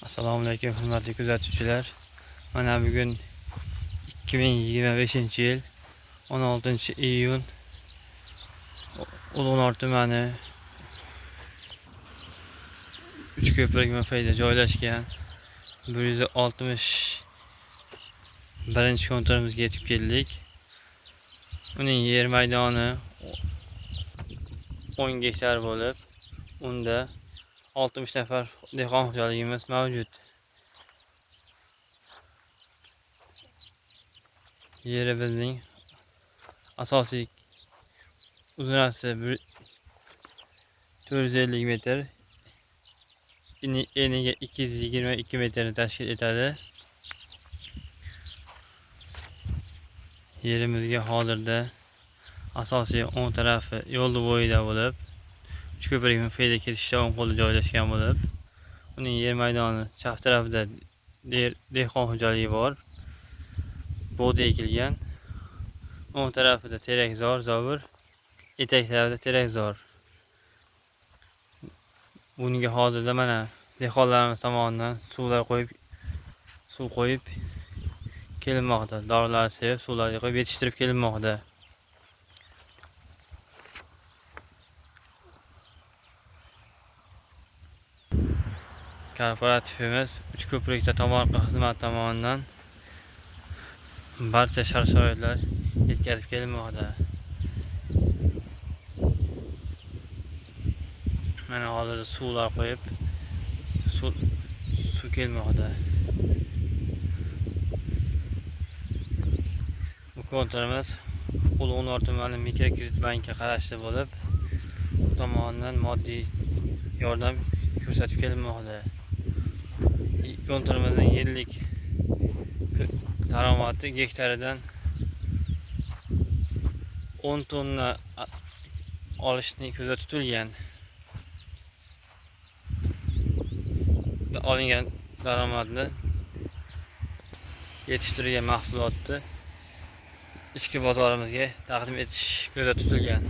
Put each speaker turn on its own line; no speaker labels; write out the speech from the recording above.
Assalomu alaykum hurmatli kuzatuvchilar. Mana bugun 2025-yil 16-iyun Ulug'nor tumani Uchko'prik mavqeida joylashgan 161-kontorimizga yetib keldik. Uning yer maydoni 10 gektar bo'lib, unda 60 nafar dehqon xo'jaligimiz mavjud. Yerimizning asosiy uzunasi 450 metr, eniga 222 metrni tashkil etadi. Yerimizga hozirda asosiy o'ng tarafi yo'l bo'yida bo'lib, Uchko'prik mavqeida ketishda o'ng qo'lda joylashgan bo'lib, uning yer maydoni chap tarafida dehqon xo'jaligi bor, bug'da ekilgan. O'ng tarafida terakzor, zovur, etak tarafida terakzor. Bunga hozirda mana dehqonlarimiz tomonidan suv qo'yib kelinmoqda. Dorilar sevib suvlarga qo'yib yetishtirib kelinmoqda. Korporativimiz Uchko'prikda tomorqa xizmat tomonidan barcha shart-sharoitlar yetkazib kelinmoqda. Mana hozir suvlar qo'yib suv kelmoqda. Bu kontorimiz Ulug'nor tumani mikrokredit bankiga qarashli bo'lib, u tomonidan moddiy yordam ko'rsatib kelinmoqda. Kontorimizning yillik daromadi gektaridan 10 tonna olishni ko'zda tutilgan. Olingan daromadni yetishtirilgan mahsulotni ichki bozorimizga taqdim etish ko'zda tutilgan.